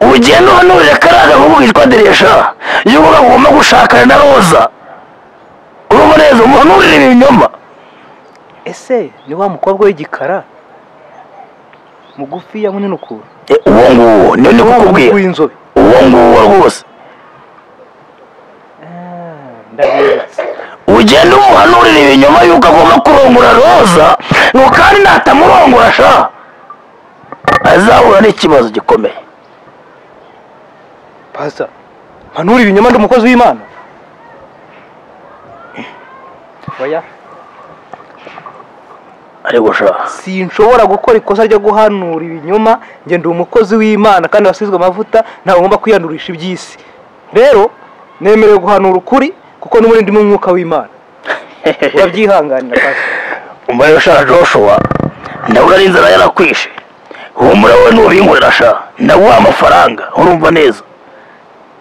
ugenda uhanurira kariya gahungu witwa Adeliye sha yuko agomba gushakana na Roza urumva neza umuhanurire ibinyoma. Ese ni wa mukobwa w'igikara mugufi ya munini ukura? uwo nguwo niyo ndi kukubwira w'inzobe. uwo nguwo rwose ndabibutse. ugenda umuhanurira ibinyoma yuko agomba kurongora Roza ngo kandi natamurongora sha azahura n'ikibazo gikomeye. Pastor, mpanura ibinyoma ndi umukozi w'Imana? Oya. ariko sha Sinshobora gukora ikosa ryo guhanura ibinyoma, nge ndi umukozi w'Imana kandi wasizwe amavuta, ntabwo ngomba kwiyandurisha iby'isi. Rero nemerewe guhanura ukuri kuko n'ubundi ndi mu mwuka w'Imana. Urabyihanganira Pastor? umbaye sha Joshua ndabura inzara yarakwishe humura wowe nubinkorera sha ndaguha amafaranga urumva neza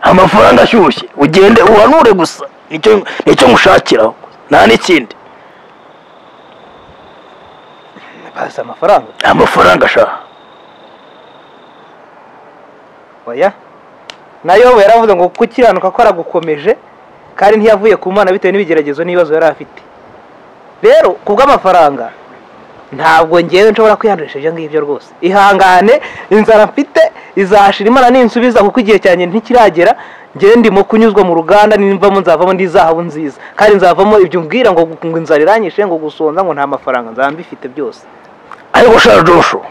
amafaranga ashyushye ugende uhanure gusa nicyo ngushakiraho nta n'ikindi. Pastor, amafaranga sha oya. Nayo yaravuze ngo gukiranuka ko aragukomeje kandi ntiyavuye ku Mana bitewe n'ibigeragezo n'ibibazo yari afite. Rero kubw'amafaranga ntabwo ngewe nshobora kwihandurisha ibyo ngibyo rwose. Ihangane, inzara mfite izashira Imana ninsubiza kuko igihe cyanjye ntikiragera. Ngewe ndimo kunyuzwa mu ruganda, nimvamo nzavamo ndi zahabu nziza kandi nzavamo ibyo mbwira ngo inzara iranyishe ngo gusonza ngo nta mafaranga nzaba mbifite byose. ariko sha Joshua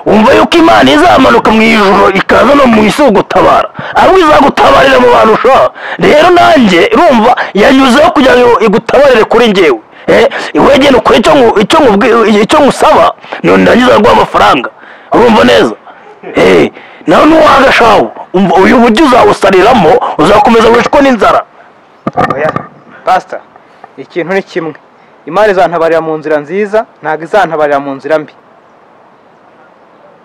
wumva yuko Imana izamanuka mu ijuru ikaza no mu isi gutabara ahubwo izagutabarira mu bantu sha. rero nanjye urumva yanyuzeho kugira ngo igutabarire kuri njyewe wegene ukora icyo ngusaba none ndangiza guha amafaranga urumva neza. nawe nuwaga shawo uyu buryo uzawusariramo uzakomeza wicwa n'inzara. Oya Pastor, ikintu ni kimwe, Imana izantabarira mu nzira nziza, ntabwo izantabarira mu nzira mbi.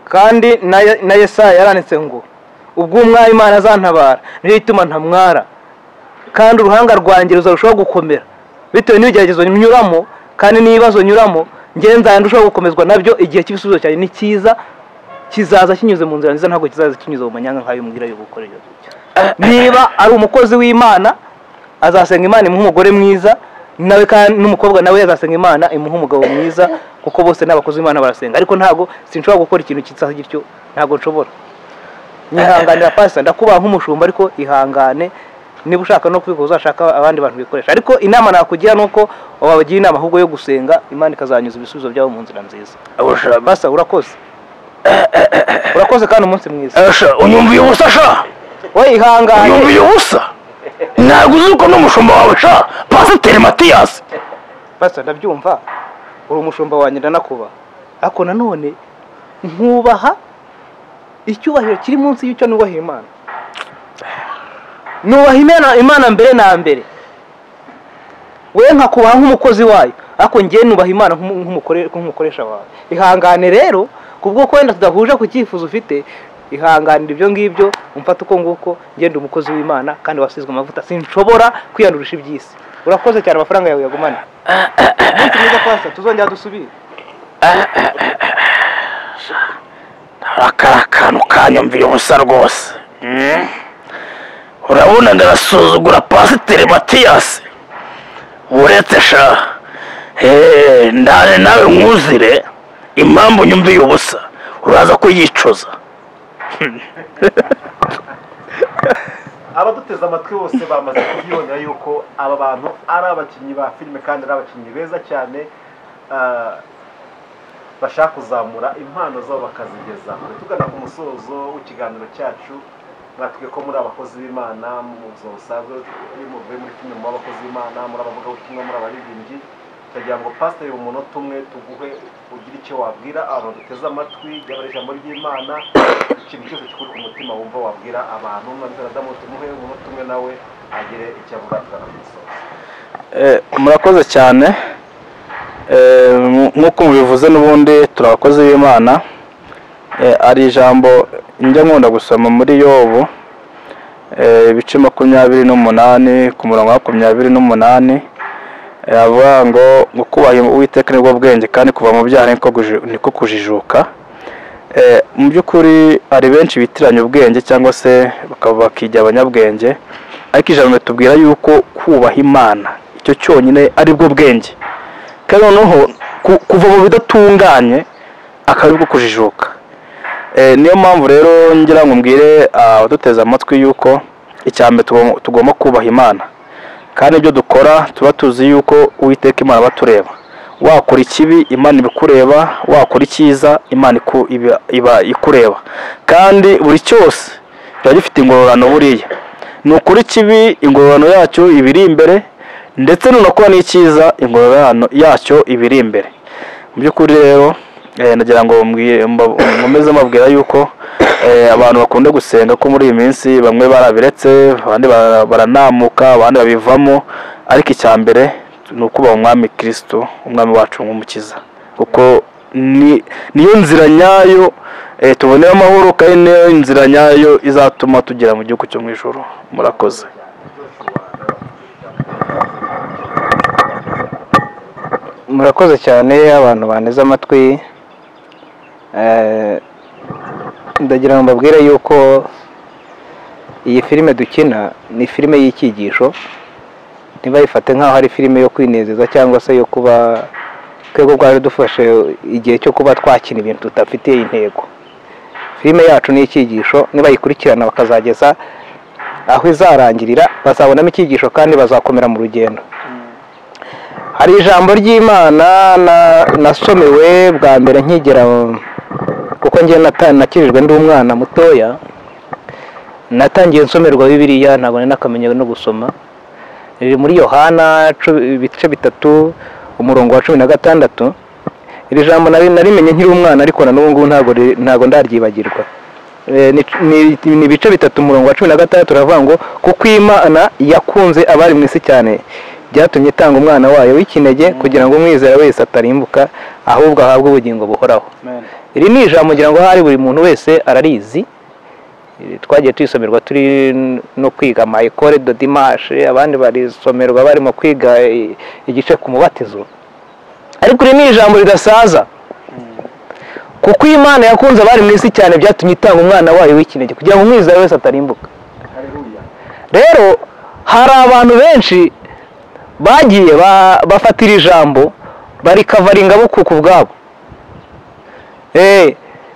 Kandi na Yesaya yaranditse ngo ubwo umwami Imana azantabara niyo ituma ntamwara kandi uruhanga rwanjye ruzarushaho gukomera bitewe n'ibigeragezo nyuramo kandi n'ibibazo nyuramo. Ngewe nzandushaho gukomezwa nabyo. Igihe cy'ibisubizo cyane ni cyiza, kizaza kinyuze mu nzira nziza, ntabwo kizaza kinyuze mu manyanga nk'ayo umbwira yo gukorera. Niba ari umukozi w'Imana azasenga Imana imuha umugore mwiza, nawe kandi n'umukobwa nawe azasenga Imana imuha umugabo mwiza, kuko bose n'abakozi b'Imana barasenga. Ariko ntabwo sinshobora gukora ikintu kitsaho gityo, ntabwo nshobora. Nyihanganira Pastor, ndakubaha nk'umushumba ariko ihangane. Niba ushaka no kwiko uzashaka abandi bantu bikoresha, ariko inama nakugira nuko wabagira inama ahubwo yo gusenga Imana ikazanyuza ibisubizo byabo mu nzira nziza. Pastor, urakoze. Urakoze kandi umunsi mwiza. unyumviye ubusa sha we ihangane. unyumviye ubusa ntabwo uzi uko n'umushumba wawe sha Pasiteri Matiyasi. Pastor, ndabyumva uri umushumba wanjye ndanakubaha, ariko nanone nkubaha icyubahiro kiri munsi y'icyo nubaha Imana. Nubaha Imana mbere na mbere, we nkakubaha nk'umukozi wayo, ariko ngewe nubaha Imana nk'umukoresha wawe. Ihangane rero kubwo ko wenda tudahuje ku cyifuzo ufite, ihanganira ibyo ngibyo umfata uko nguko. Ngende umukozi w'Imana kandi wasizwe amavuta, sinshobora kwiyandurisha iby'isi. Urakoze cyane, amafaranga yawe yagumane. Umunsi mwiza Pastor, tuzongera dusubire. akari akantu kanyumviye ubusa rwose. urabona ndarasuzugura Pasiteri Matiyasi uretse sha ndane nawe mwuzire impamvu nyumviye ubusa uraza kuyicuza. abaduteze amatwi bose bamaze kubyibonera yuko aba bantu ari abakinnyi ba filime kandi ari abakinnyi beza cyane bashaka kuzamura impano zabo bakazigeza kure. Tugana ku musozo w'ikiganiro cyacu, mwatwiye ko muri abakozi b'Imana mu buzima busanzwe muvuye muri kimwe mu bakozi b'Imana, muri abavuga ubutumwa, muri abaririmbyi, turagira ngo pasiteri umunota umwe tuguhe ugire icyo wabwira abantu duteze amatwi ryaba ari ijambo ry'Imana, ikintu cyose kikuri ku mutima wumva wabwira abantu. Mwabwira Adamu tumuhe umunota umwe nawe agire icyo avuga tukanamusoza. Murakoze cyane. Nk'uko mubivuze n'ubundi turi abakozi b'Imana. Ari ijambo njya nkunda gusoma muri Yobu ibice 28 ku murongo wa 28, avuga ngo kubaha Uwiteka nibwo bwenge kandi kuva mu byaha niko kujijuka. Mu by'ukuri ari benshi bitiranya ubwenge cyangwa se bakijya abanyabwenge, ariko ijambo tubwira yuko kubaha Imana icyo cyonyine ari bwo bwenge, kandi noneho kuva mu bidatunganye akaba bwo kujijuka. Niyo mpamvu rero ngira ngo mbwire abaduteze amatwi yuko icyambe tugomba kubaha Imana, kandi ibyo dukora tuba tuzi yuko Uwiteka Imana batureba. Wakora ikibi Imana ibikureba, wakora icyiza Imana iba ikureba, kandi buri cyose kiba gifite ingororano. Buriya ni ukuri ikibi ingororano yacyo ibiri imbere, ndetse nunakora n'icyiza ingororano yacyo ibiri imbere. Mu by'ukuri rero nagira ngo nkomeze mabwira yuko abantu bakunda gusenga ko muri iyi minsi bamwe barabiretse, abandi baranamuka, abandi babivamo, ariko icyambere ni ukubaha Umwami Kristo, Umwami wacu nk'umukiza, kuko niyo nzira nyayo tubonera amahoro, kandi niyo nzira nyayo izatuma tugera mu gihugu cyo mu ijuru. Murakoze. Murakoze cyane abantu baneze amatwi. Ndagira ngo mbabwire yuko iyi filime dukina ni filime y'icyigisho, ntibayifate nk'aho ari filime yo kwinezeza cyangwa se yo kuba twebwe bwari dufashe igihe cyo kuba twakina ibintu tudafitiye intego. Filime yacu ni icyigisho, nibayikurikirana bakazageza aho izarangirira bazabonamo icyigisho kandi bazakomera mu rugendo. Hari ijambo ry'Imana nasomewe bwa mbere nkigera, kuko njye nakijijwe ndi umwana mutoya, natangiye nsomerwa Bibiliya ntabwo nari nakamenye no gusoma. Riri muri Yohana ibice 3 umurongo wa 16. Iri jambo narimenye nkiri umwana, ariko na n'ubu ntabwo ndaryibagirwa. Ni ibice 3 umurongo wa 16 turavuga ngo kuko Imana yakunze abari mu isi cyane byatumye itanga umwana wayo w'ikinege kugira ngo umwizera wese atarimbuka ahubwo ahabwe ubugingo buhoraho. Iri ni ijambo ngira ngo hari buri muntu wese ararizi, twagiye tuyisomerwa turi no kwiga Ecole de Dimanche, abandi barisomerwa barimo kwiga igice ku mubatizo. Ariko iri ni ijambo ridasaza, kuko Imana yakunze abari mu isi cyane byatumye itanga umwana wayo w'ikinege kugira ngo umwizera wese atarimbuka. Rero hari abantu benshi bagiye bafatira ijambo barikavaringa bukuku bwabo.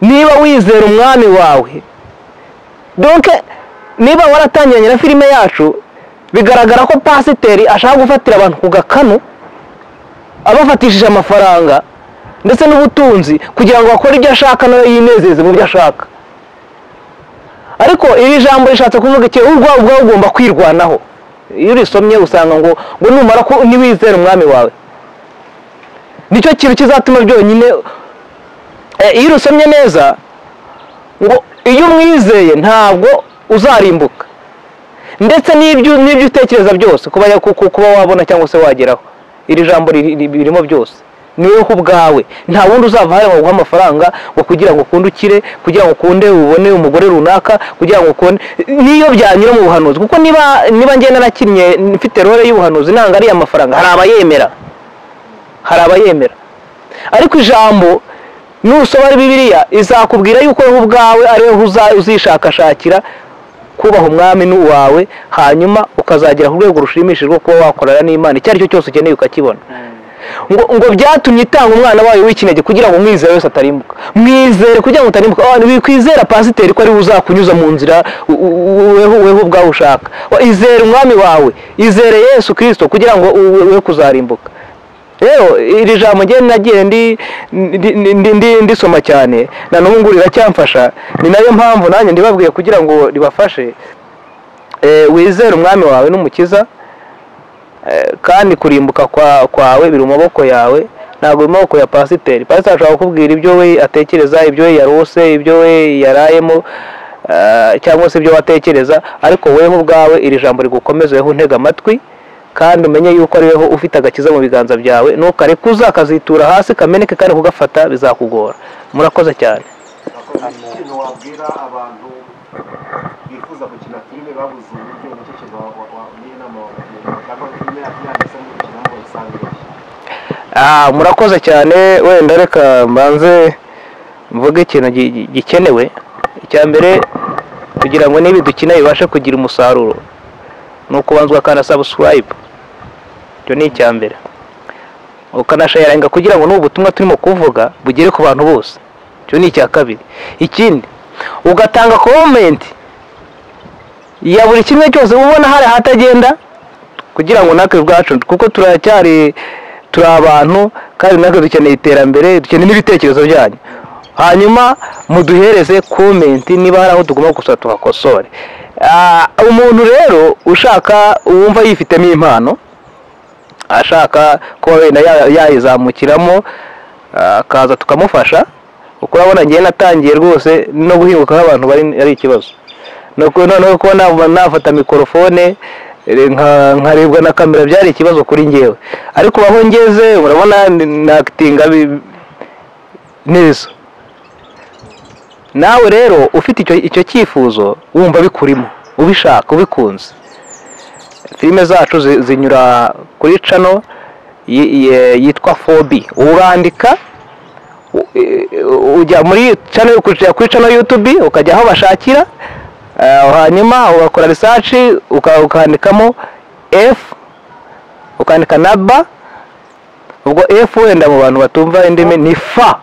Niba wizera umwami wawe, donc niba waratangiranye na filime yacu, bigaragara ko pasiteri ashaka gufatira abantu ku gakanu, abafatishije amafaranga ndetse n'ubutunzi kugira ngo akore ibyo ashaka nawe yinezeze mu byo ashaka. Ariko iri jambo rishatse kuvuga iki? Ubwawe ugomba kwirwanaho. Iyo urisomye usanga ngo numara ko niwizera umwami wawe, nicyo kintu kizatuma byonyine. Iyo urusomye neza ngo iyo umwizeye ntabwo uzarimbuka, ndetse n'ibyo utekereza byose kuba wabona cyangwa se wageraho, iri jambo ririmo byose. Niwe ubwawe, nta wundi uzava hano guha amafaranga ngo kugira ngo ukunde ukire, kugira ngo ukunde ubone umugore runaka, kugira ngo ukunde niyo byanyura mu buhanuzi. Kuko niba ngenda narakinnye mfite role y'ubuhanuzi nanga ari amafaranga, hari abayemera. Ariko ijambo nusoma Bibiliya izakubwira yuko wowe ubwawe ari wowe uzishakashakira kubaha umwami n'uwawe, hanyuma ukazagera ku rwego rushimishije kuba wakorana n'Imana icyo ari cyo cyose ukeneye ukakibona. Ngo byatumye itanga umwana wayo w'ikinege kugira ngo umwizera wese atarimbuka. Mwizere kugira ngo utarimbuka. Wikwizera pasiteri ko ari uzakunyuza mu nzira weho ubwawe ushaka. Izere umwami wawe, izere Yesu Kristo kugira ngo we kuzarimbuka. Rero iri jambo ngiye nagiye ndisoma cyane, na n'ubu ngo riracyamfasha. Ni nayo mpamvu nanjye ndibabwiye kugira ngo ribafashe. Wizere umwami wawe n'umukiza, kandi kurimbuka kwawe biri mu maboko yawe, ntabwo mu maboko ya pasiteri. Pasiteri ashobora kukubwira ibyo we atekereza, ibyo we yarose, ibyo we yarayemo, cyangwa se ibyo watekereza, ariko weho ubwawe iri jambo rigukomeze, weho untega amatwi kandi umenye yuko ari weho ufite agakiza mu biganza byawe, ntukareke uzakazitura hasi kameneke kandi kugafata bizakugora. Murakoze cyane. ikintu wabwira abantu bifuza gukina filime babuze uburyo, nicyo kintu wagira inama wabagira, cyangwa filime yanditse mu gukina ngo bisanzwe? Murakoze cyane. Wenda reka mbanze mvuge ikintu gikenewe. Icya mbere, kugira ngo niba dukina bibashe kugira umusaruro, ni ukubanza ukana subscribe. Icyo ni icya mbere. Ukanasharinga kugira ngo n'ubutumwa turimo kuvuga bugere ku bantu bose. Icyo ni icya kabiri. Ikindi, ugatanga comment ya buri kimwe cyose ubona hari hatagenda, kugira ngo natwe ubwacu, kuko turi abantu kandi natwe dukeneye iterambere, dukeneye n'ibitekerezo byanyu. Hanyuma muduhereze comment niba hari aho tugomba gusa tuhakosore. Umuntu rero ushaka, wumva yifitemo impano, ashaka kuba wenda yayizamukiramo, akaza tukamufasha, kuko urabona ngiye natangiye rwose no guhinguka nk'abantu ari ikibazo. Noneho kuba nafata mikorofone nkarebwa na kamera byari ikibazo kuri ngewe, ariko aho ngeze urabona nakitinga neza. Nawe rero ufite icyo cyifuzo, wumva bikurimo, ubishaka, ubikunze, filime zacu zinyura kuri channel yitwa 4B. urandika ujya muri channel, kuri channel YouTube, ukajya aho bashakira, hanyuma ugakora research, ukandikamo F, ukandika na B. Ubwo F wenda mu bantu batumva indimi ni fa,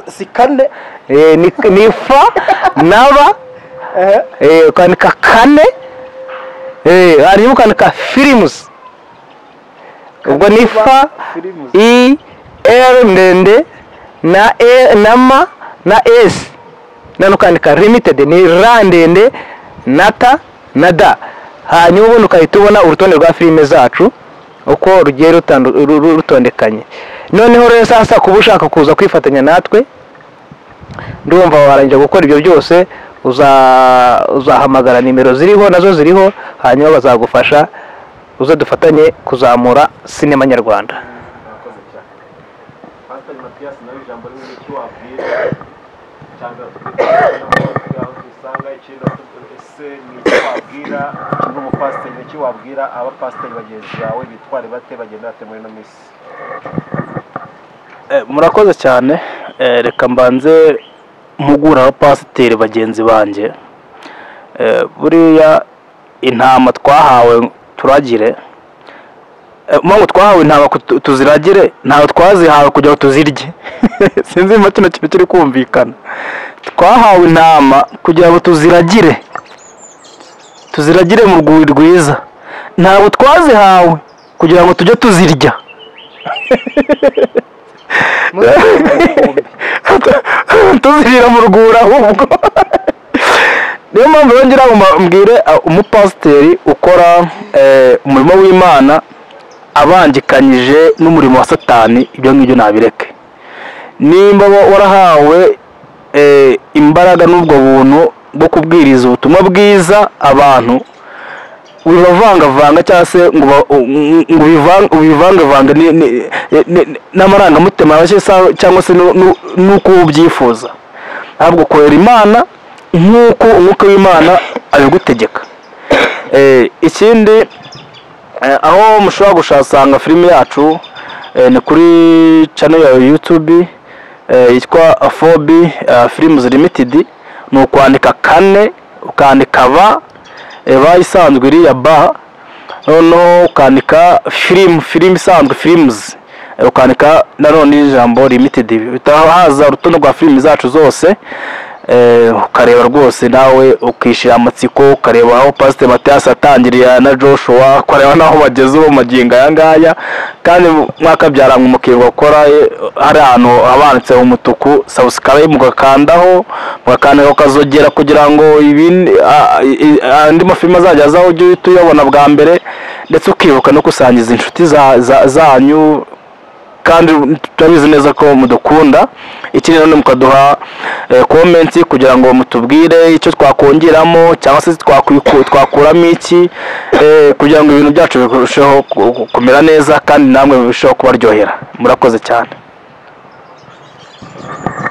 si kane, ni fa na B, ukandika kane, hanyuma ukandika films. Ubwo ni fa, I, L ndende na E na M na S, nano ukandika limited ni R ndende na T na D. Hanyuma ubundi ukahita ubona urutonde rwa filime zacu uko rugiye rutondekanye. Noneho rero sasa kuba ushaka kuza kwifatanya natwe, ndumva warangira gukora ibyo byose, uzahamagara nimero ziriho, nazo ziriho, hanyuma bazagufasha uze dufatanye kuzamura sinema nyarwanda. Pastor Mathias, nawe ijambo rimwe n'icyo wabwira cyangwa usanga ikintu ese n'icyo wabwira nk'umupasiteri, n'icyo wabwira abapasiteri bagenzi bawe bitware bate, bagenda bate muri ino minsi? Murakoze cyane. Reka mbanze mpugura abapasiteri bagenzi banjye. Buriya intama twahawe turagire, mpamvu twahawe intama tuziragire, ntawe twazihawe kugira ngo tuzirye. Sinzi impamvu kino kintu kiri kumvikana. Twahawe intama kugira ngo tuziragire mu rwuri rwiza, ntabwo twazihawe kugira ngo tujye tuzirya. Tuzirira mu rwuri ahubwo. Niyo mpamvu yongera mbwire umupasiteri ukora umurimo w'Imana abangikanyije n'umurimo wa Satani, ibyo ngibyo nabireke. Nimba warahawe imbaraga n'ubwo buntu bwo kubwiriza ubutumwa bwiza abantu, ubivangavanga cyangwa se ngo ubivangavange n'amarangamutima cyangwa se n'uko ubyifuza, ahubwo ukorera Imana nk'uko umwuka w'Imana abigutegeka. Ikindi, aho mushobora gushasanga filime yacu ni kuri channel ya YouTube yitwa 4B Films Limited. Ni ukwandika kane, ukandika ba isanzwe iri ya ba, noneho ukandika film isanzwe films, ukandika nanone ijambo limited, bitahaza urutonde rwa filimi zacu zose. ukareba rwose nawe ukishira amatsiko, ukareba aho Pastor Mathias atangiriye na Joshua, ukareba naho bageze ubu magingo aya ngaya, kandi mwakabyara nk'umukirwa ukora hari ahantu habanditse umutuku subscribe mugakandaho ukazogera kugira ngo andi mafilime azajya azaho ujye tuyabona bwa mbere, ndetse ukibuka no gusangiza inshuti zanyu, kandi turabizi neza ko mudukunda. Ikindi none mukaduha comment kugira ngo mutubwire icyo twakongeramo cyangwa se twakuramo iki, kugira ngo ibintu byacu birusheho kumera neza kandi namwe birusheho kubaryohera. Murakoze cyane.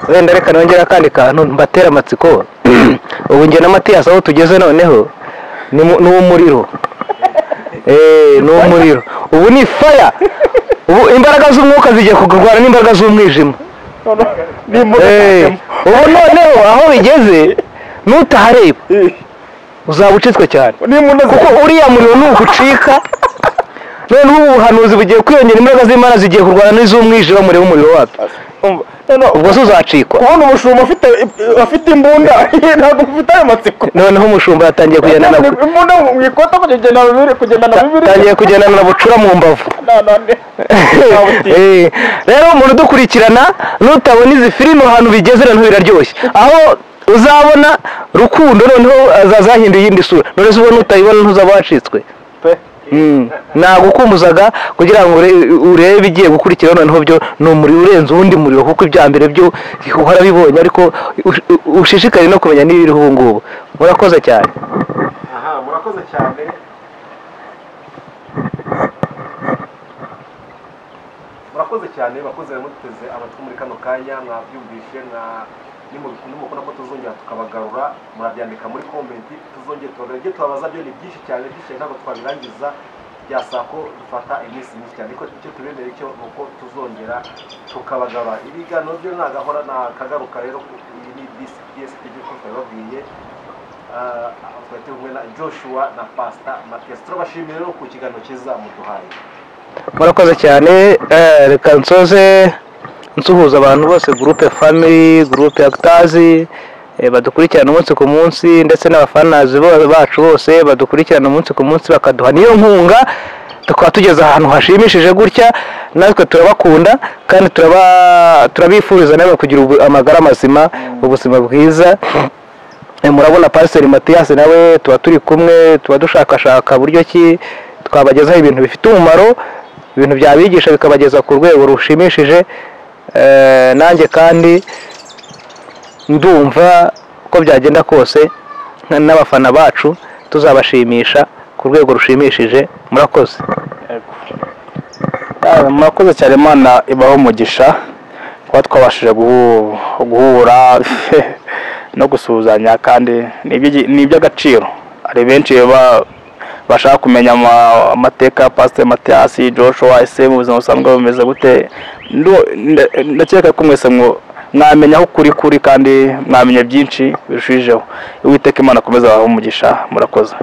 Wenda reka nongera kandi kantu mbatera amatsiko. Ubu nge na Mathias aho tugeze noneho ni umuriro. Ni umuriro. Ubu ni fire. Ubu imbaraga z'umwuka zigiye kugurwana n'imbaraga z'umwijima. Ubu noneho aho bigeze nutahareba uzabucitswe cyane, kuko uriya muriro nugucika. Noneho ubuhanuzi bugiye kwiyongera, imbaraga z'Imana zigiye kurwana n'iz'umwijima, murebe umuriro wacu. Ubwo se uzacikwa. Ubona umushumba afite imbunda ntabwo ufite ayo matsiko. Noneho umushumba yatangiye kugendana imbunda mu ikota yatangiye kugendana na bucura mu mbavu. Rero umuntu udukurikirana nutabona izi filime ahantu bigeze noneho biraryoshye, aho uzabona Rukundo noneho azazahinduye iyindi sura. None se ubona utayibona ntuzaba wacitswe. Nagukumbuzaga kugira ngo urebe bigiye gukurikira, noneho byo ni umuriro urenze uwundi muriro, kuko ibya mbere byo uhora bibonye, ariko ushishikari no kumenya n'ibiriho ubu ngubu. Murakoze cyane. Murakoze cyane. Murakoze cyane bakoze muteze abatwe muri kano kanya, mwabyumvishe nimukunda ko tuzongera tukabagarura, murabyandika muri comment, tuzongera tubagarure tubabaza byo ni byinshi cyane ntabwo twabirangiza, byasaba ko dufata iminsi myinshi cyane, ariko icyo tubemera icyo nuko tuzongera tukabagarura. Ibiganiro byo nagahora nakagaruka. Rero iyi ni BCS TV ko twababwiye, twari kumwe na Joshua na Pastor Mathias. Turabashimira rero ku kiganiro cyiza muduhaye. Murakoze cyane. Reka nsoze nsuhuza abantu bose, groupe family, groupe actors badukurikirana umunsi ku munsi, ndetse n'abafanazi bacu bose badukurikirana umunsi ku munsi, bakaduha niyo nkunga tukaba tugeze ahantu hashimishije gutya. Natwe turabakunda kandi turabifuriza nawe kugira amagara mazima, ubuzima bwiza. Murabona Pastor Mathias nawe tuba turi kumwe, tuba dushakashaka buryo ki twabagezaho ibintu bifite umumaro, ibintu byabigisha bikabageza ku rwego rushimishije. Nanjye kandi ndumva uko byagenda kose n'abafana bacu tuzabashimisha ku rwego rushimishije. Murakoze. Murakoze cyane. Imana ibaho umugisha kuba twabashije guhura no gusuhuzanya, kandi ni iby'agaciro. Hari benshi bashaka kumenya amateka ya Pastor Mathias, Joshua, ese mu buzima busanzwe bumeze gute. Ndakeka ko mwese mwamenya aho kuri kandi mwamenya byinshi birushijeho. Uwiteka Imana akomeza abahe umugisha. Murakoze.